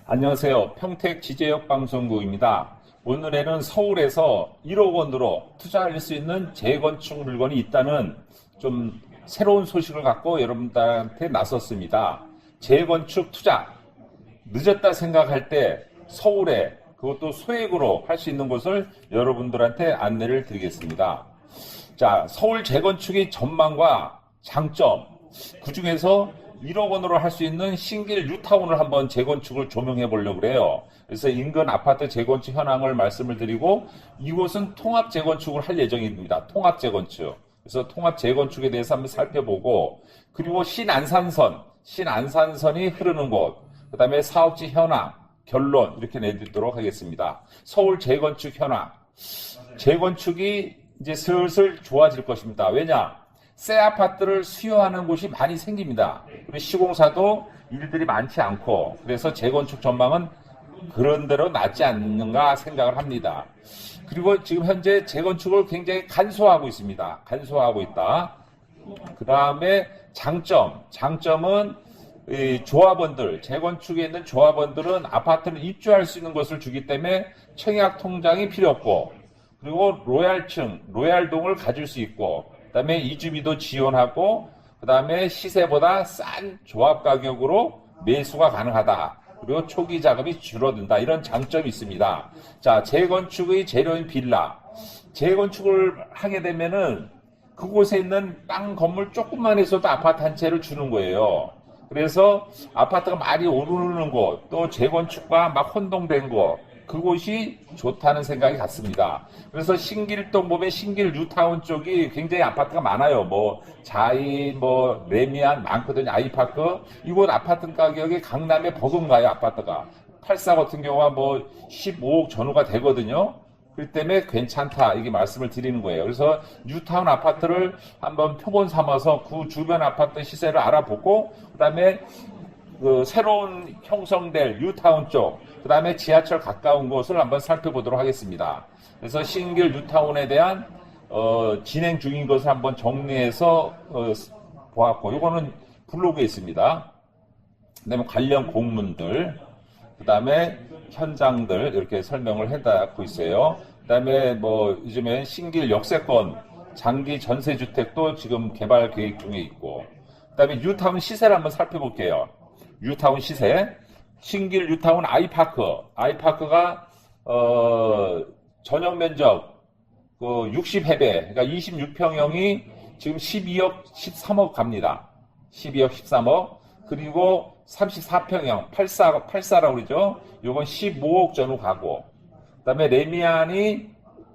안녕하세요. 평택 지제역 방송국입니다. 오늘에는 서울에서 1억 원으로 투자할 수 있는 재건축 물건이 있다는 좀 새로운 소식을 갖고 여러분들한테 나섰습니다. 재건축 투자. 늦었다 생각할 때 서울에 그것도 소액으로 할 수 있는 곳을 여러분들한테 안내를 드리겠습니다. 자, 서울 재건축의 전망과 장점, 그 중에서 1억 원으로 할 수 있는 신길 뉴타운을 한번 재건축을 조명해 보려고 그래요. 그래서 인근 아파트 재건축 현황을 말씀을 드리고, 이곳은 통합 재건축을 할 예정입니다. 통합 재건축. 그래서 통합 재건축에 대해서 한번 살펴보고, 그리고 신안산선이 흐르는 곳, 그 다음에 사업지 현황, 결론 이렇게 내드리도록 하겠습니다. 서울 재건축 현황. 재건축이 이제 슬슬 좋아질 것입니다. 왜냐? 새 아파트를 수요하는 곳이 많이 생깁니다. 그리고 시공사도 일들이 많지 않고, 그래서 재건축 전망은 그런대로 낫지 않는가 생각을 합니다. 그리고 지금 현재 재건축을 굉장히 간소화하고 있습니다. 간소화하고 있다. 그 다음에 장점은 이 조합원들, 재건축에 있는 조합원들은 아파트를 입주할 수 있는 것을 주기 때문에 청약 통장이 필요 없고, 그리고 로얄동을 가질 수 있고, 그 다음에 이주비도 지원하고, 그 다음에 시세보다 싼 조합 가격으로 매수가 가능하다. 그리고 초기 자금이 줄어든다. 이런 장점이 있습니다. 자, 재건축의 재료인 빌라. 재건축을 하게 되면은 그곳에 있는 땅 건물 조금만 해서도 아파트 한 채를 주는 거예요. 그래서 아파트가 많이 오르는 곳, 또 재건축과 막 혼동된 곳, 그곳이 좋다는 생각이 같습니다. 그래서 신길동 보면 신길 뉴타운 쪽이 굉장히 아파트가 많아요. 뭐 자이, 뭐 레미안 많거든요. 아이파크. 이곳 아파트 가격이 강남에 버금가요. 아파트가 84 같은 경우가 뭐 15억 전후가 되거든요. 그렇기 때문에 괜찮다 이게 말씀을 드리는 거예요. 그래서 뉴타운 아파트를 한번 표본 삼아서 그 주변 아파트 시세를 알아보고, 그 다음에 그 새로운 형성될 뉴타운 쪽, 그 다음에 지하철 가까운 곳을 한번 살펴보도록 하겠습니다. 그래서 신길 뉴타운에 대한 진행 중인 것을 한번 정리해서 보았고, 이거는 블로그에 있습니다. 그 다음에 관련 공문들, 그 다음에 현장들 이렇게 설명을 해놓고 있어요. 그 다음에 뭐 요즘에 신길 역세권 장기 전세주택도 지금 개발 계획 중에 있고, 그 다음에 뉴타운 시세를 한번 살펴볼게요. 뉴타운 시세. 신길 뉴타운 아이파크가 전용 면적 60회배, 그러니까 26평형이 지금 12억 13억 갑니다. 12억 13억. 그리고 34평형 84라고 그러죠. 요건 15억 전후 가고, 그다음에 레미안이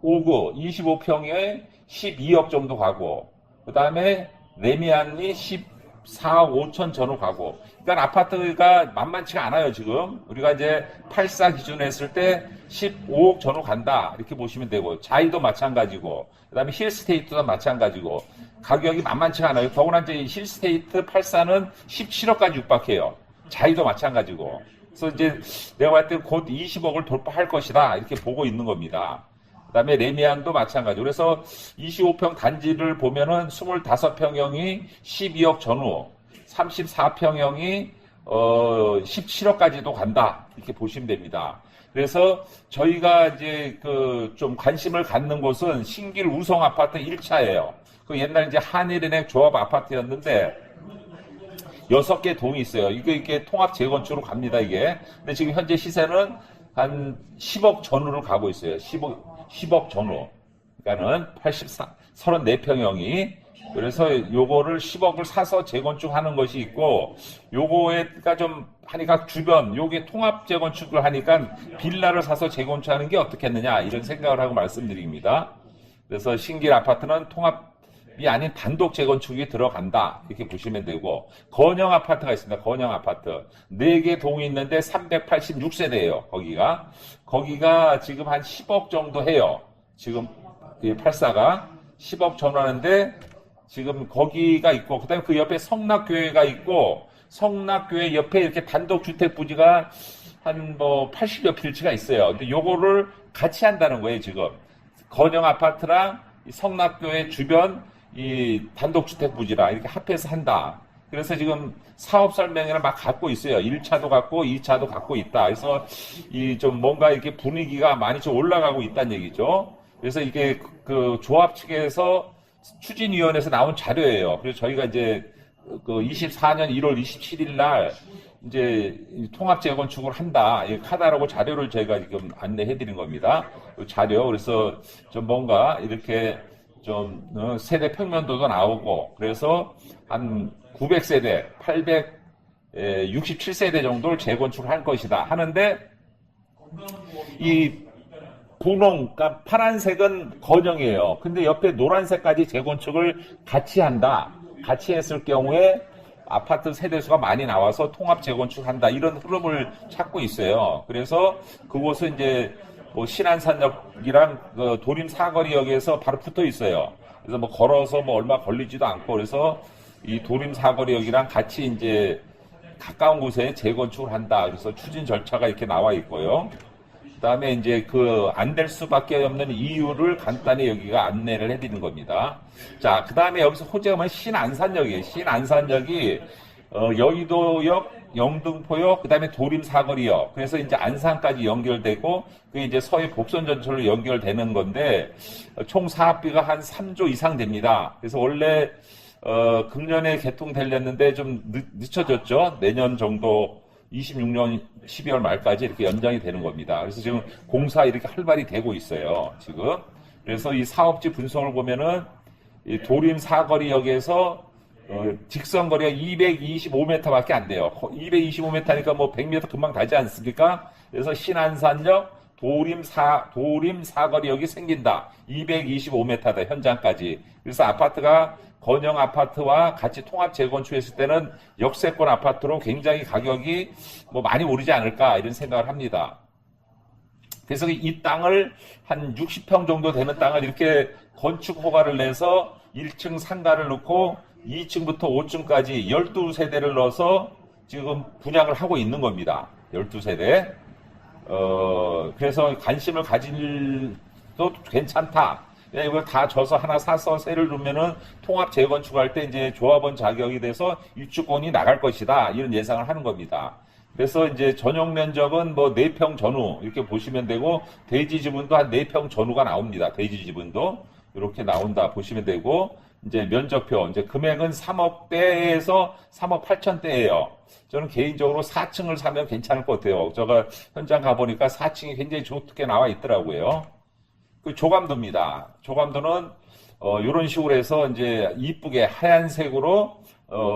5구 25평에 12억 정도 가고, 그다음에 레미안이 14억 5천 전후 가고. 그러니까 아파트가 만만치가 않아요. 지금 우리가 이제 84 기준 했을 때 15억 전후 간다 이렇게 보시면 되고, 자이도 마찬가지고, 그다음에 힐스테이트도 마찬가지고, 가격이 만만치가 않아요. 더구나 이제 힐스테이트 84는 17억까지 육박해요. 자이도 마찬가지고. 그래서 이제 내가 봤을 때 곧 20억을 돌파할 것이다 이렇게 보고 있는 겁니다. 그 다음에 레미안도 마찬가지고. 그래서 25평 단지를 보면은 25평형이 12억 전후, 34평형이 17억까지도 간다 이렇게 보시면 됩니다. 그래서 저희가 이제 그 좀 관심을 갖는 곳은 신길 우성 아파트 1차예요. 그 옛날 이제 한일은행 조합 아파트였는데 6개 동이 있어요. 이게 통합 재건축으로 갑니다, 이게. 근데 지금 현재 시세는 한 10억 전후를 가고 있어요. 10억 전후. 그러니까는 34평형이. 그래서 요거를 10억을 사서 재건축하는 것이 있고, 요거에가 좀 하니까 주변, 요게 통합 재건축을 하니까 빌라를 사서 재건축하는 게 어떻겠느냐, 이런 생각을 하고 말씀드립니다. 그래서 신길 아파트는 통합이 아닌 단독 재건축이 들어간다 이렇게 보시면 되고, 건영 아파트가 있습니다. 건영 아파트 4개 동이 있는데 386세대예요. 거기가 지금 한 10억 정도 해요. 지금 84가 10억 전후하는데 지금 거기가 있고, 그다음에 그 옆에 성락교회가 있고, 성락교회 옆에 이렇게 단독 주택 부지가 한 뭐 80여 필지가 있어요. 근데 요거를 같이 한다는 거예요. 지금 건영 아파트랑 이 성락교회 주변 이 단독주택 부지라 이렇게 합해서 한다. 그래서 지금 사업 설명회를 막 갖고 있어요. 1차도 갖고 2차도 갖고 있다. 그래서 이 좀 뭔가 이렇게 분위기가 많이 좀 올라가고 있다는 얘기죠. 그래서 이게 그 조합 측에서 추진위원회에서 나온 자료예요. 그래서 저희가 이제 그 24년 1월 27일 날 이제 통합 재건축을 한다. 이 카다로그 자료를 저희가 지금 안내해 드린 겁니다. 그 자료. 그래서 좀 뭔가 이렇게 좀 세대 평면도가 나오고 그래서 한 900세대, 867세대 정도를 재건축을 할 것이다 하는데 이 분홍, 그러니까 파란색은 건영이에요. 근데 옆에 노란색까지 재건축을 같이 한다. 같이 했을 경우에 아파트 세대수가 많이 나와서 통합 재건축한다. 이런 흐름을 찾고 있어요. 그래서 그곳은 이제 뭐 신안산역이랑 그 도림 사거리역에서 바로 붙어 있어요. 그래서 뭐 걸어서 뭐 얼마 걸리지도 않고 그래서 이 도림 사거리역이랑 같이 이제 가까운 곳에 재건축을 한다. 그래서 추진 절차가 이렇게 나와 있고요. 그다음에 이제 그 안 될 수밖에 없는 이유를 간단히 여기가 안내를 해드리는 겁니다. 자, 그다음에 여기서 호재가 뭐냐면 신안산역이에요. 신안산역이 여의도역, 영등포역, 그다음에 도림 사거리역. 그래서 이제 안산까지 연결되고 그게 이제 서해 복선 전철로 연결되는 건데 총 사업비가 한 3조 이상 됩니다. 그래서 원래 금년에 개통되렸는데 좀 늦춰졌죠. 내년 정도 26년 12월 말까지 이렇게 연장이 되는 겁니다. 그래서 지금 공사 이렇게 활발히 되고 있어요. 지금. 그래서 이 사업지 분석을 보면은 이 도림 사거리역에서 직선 거리가 225m밖에 안 돼요. 225m니까 뭐 100m 금방 가지 않습니까? 그래서 신안산역 도림 사거리역이 생긴다. 225m다 현장까지. 그래서 아파트가 건영 아파트와 같이 통합 재건축했을 때는 역세권 아파트로 굉장히 가격이 뭐 많이 오르지 않을까 이런 생각을 합니다. 그래서 이 땅을 한 60평 정도 되는 땅을 이렇게 건축 허가를 내서 1층 상가를 넣고 2층부터 5층까지 12세대를 넣어서 지금 분양을 하고 있는 겁니다. 12세대. 그래서 관심을 가질도 괜찮다. 이걸 다 져서 하나 사서 세를 두면은 통합 재건축할 때 이제 조합원 자격이 돼서 입주권이 나갈 것이다. 이런 예상을 하는 겁니다. 그래서 이제 전용 면적은 뭐 4평 전후 이렇게 보시면 되고 대지 지분도 한 4평 전후가 나옵니다. 대지 지분도 이렇게 나온다 보시면 되고 이제 면적표 이제 금액은 3억대에서 3억 8천대예요. 저는 개인적으로 4층을 사면 괜찮을 것 같아요. 제가 현장 가보니까 4층이 굉장히 좋게 나와 있더라고요. 그 조감도입니다. 조감도는 이런 식으로 해서 이제 이쁘게 하얀색으로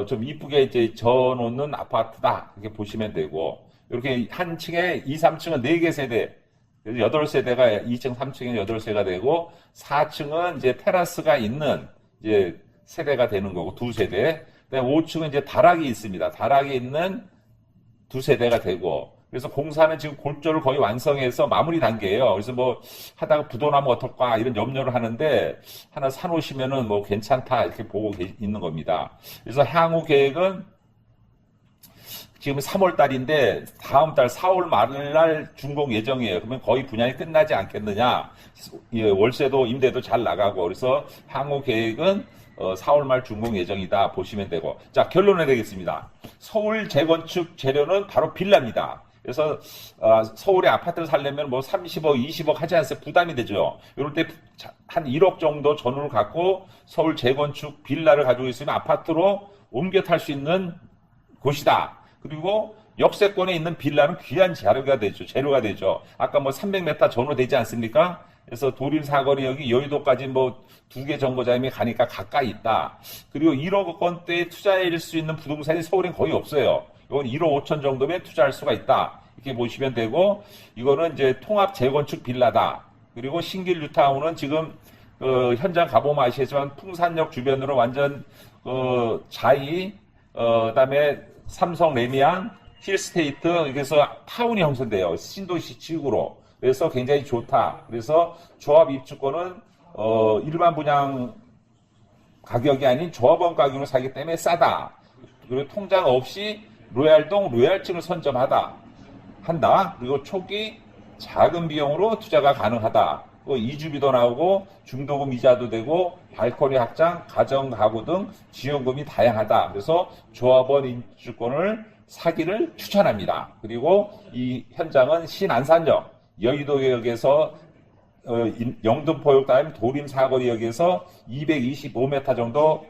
좀 이쁘게 이제 져놓는 아파트다 이렇게 보시면 되고 이렇게 한 층에 2, 3층은 4개 세대, 8세대가 2층, 3층에 8세가 되고 4층은 이제 테라스가 있는 이제 세대가 되는 거고 2세대. 그다음에 5층은 이제 다락이 있습니다. 다락이 있는 2세대가 되고. 그래서 공사는 지금 골조를 거의 완성해서 마무리 단계예요. 그래서 뭐 하다가 부도나면 어떨까 이런 염려를 하는데 하나 사놓으시면은 뭐 괜찮다 이렇게 보고 있는 겁니다. 그래서 향후 계획은 지금 3월 달인데 다음 달 4월 말날 준공 예정이에요. 그러면 거의 분양이 끝나지 않겠느냐. 월세도 임대도 잘 나가고 그래서 향후 계획은 4월 말 준공 예정이다 보시면 되고. 자, 결론을 내리겠습니다. 서울 재건축 재료는 바로 빌라입니다. 그래서 서울에 아파트를 살려면 뭐 30억, 20억 하지 않으면 부담이 되죠. 이럴 때 한 1억 정도 전후를 갖고 서울 재건축 빌라를 가지고 있으면 아파트로 옮겨 탈 수 있는 곳이다. 그리고 역세권에 있는 빌라는 귀한 재료가 되죠. 아까 뭐 300m 전후 되지 않습니까? 그래서 도림 사거리역이 여의도까지 뭐 2개 정거장이 가니까 가까이 있다. 그리고 1억 원대에 투자할 수 있는 부동산이 서울엔 거의 없어요. 이건 1억 5천 정도면 투자할 수가 있다. 이렇게 보시면 되고, 이거는 이제 통합 재건축 빌라다. 그리고 신길 뉴타운은 지금 현장 가보면 아시겠지만 풍산역 주변으로 완전 자이, 그다음에 삼성 레미안, 힐스테이트, 그래서 타운이 형성돼요. 신도시 지구로. 그래서 굉장히 좋다. 그래서 조합 입주권은 일반 분양 가격이 아닌 조합원 가격으로 사기 때문에 싸다. 그리고 통장 없이 로얄동 로얄층을 한다. 그리고 초기 작은 비용으로 투자가 가능하다. 이주비도 나오고 중도금 이자도 되고 발코니 확장, 가정 가구 등 지원금이 다양하다. 그래서 조합원 인주권을 사기를 추천합니다. 그리고 이 현장은 신안산역, 여의도역에서 영등포역 다음 도림 사거리역에서 225m 정도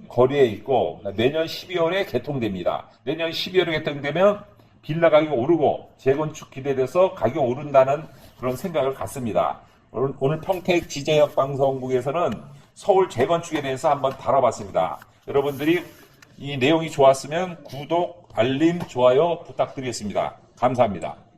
거리에 있고 내년 12월에 개통됩니다. 내년 12월에 개통되면 빌라 가격이 오르고 재건축 기대돼서 가격이 오른다는 그런 생각을 갖습니다. 오늘 평택 지제역 방송국에서는 서울 재건축에 대해서 한번 다뤄봤습니다. 여러분들이 이 내용이 좋았으면 구독, 알림, 좋아요 부탁드리겠습니다. 감사합니다.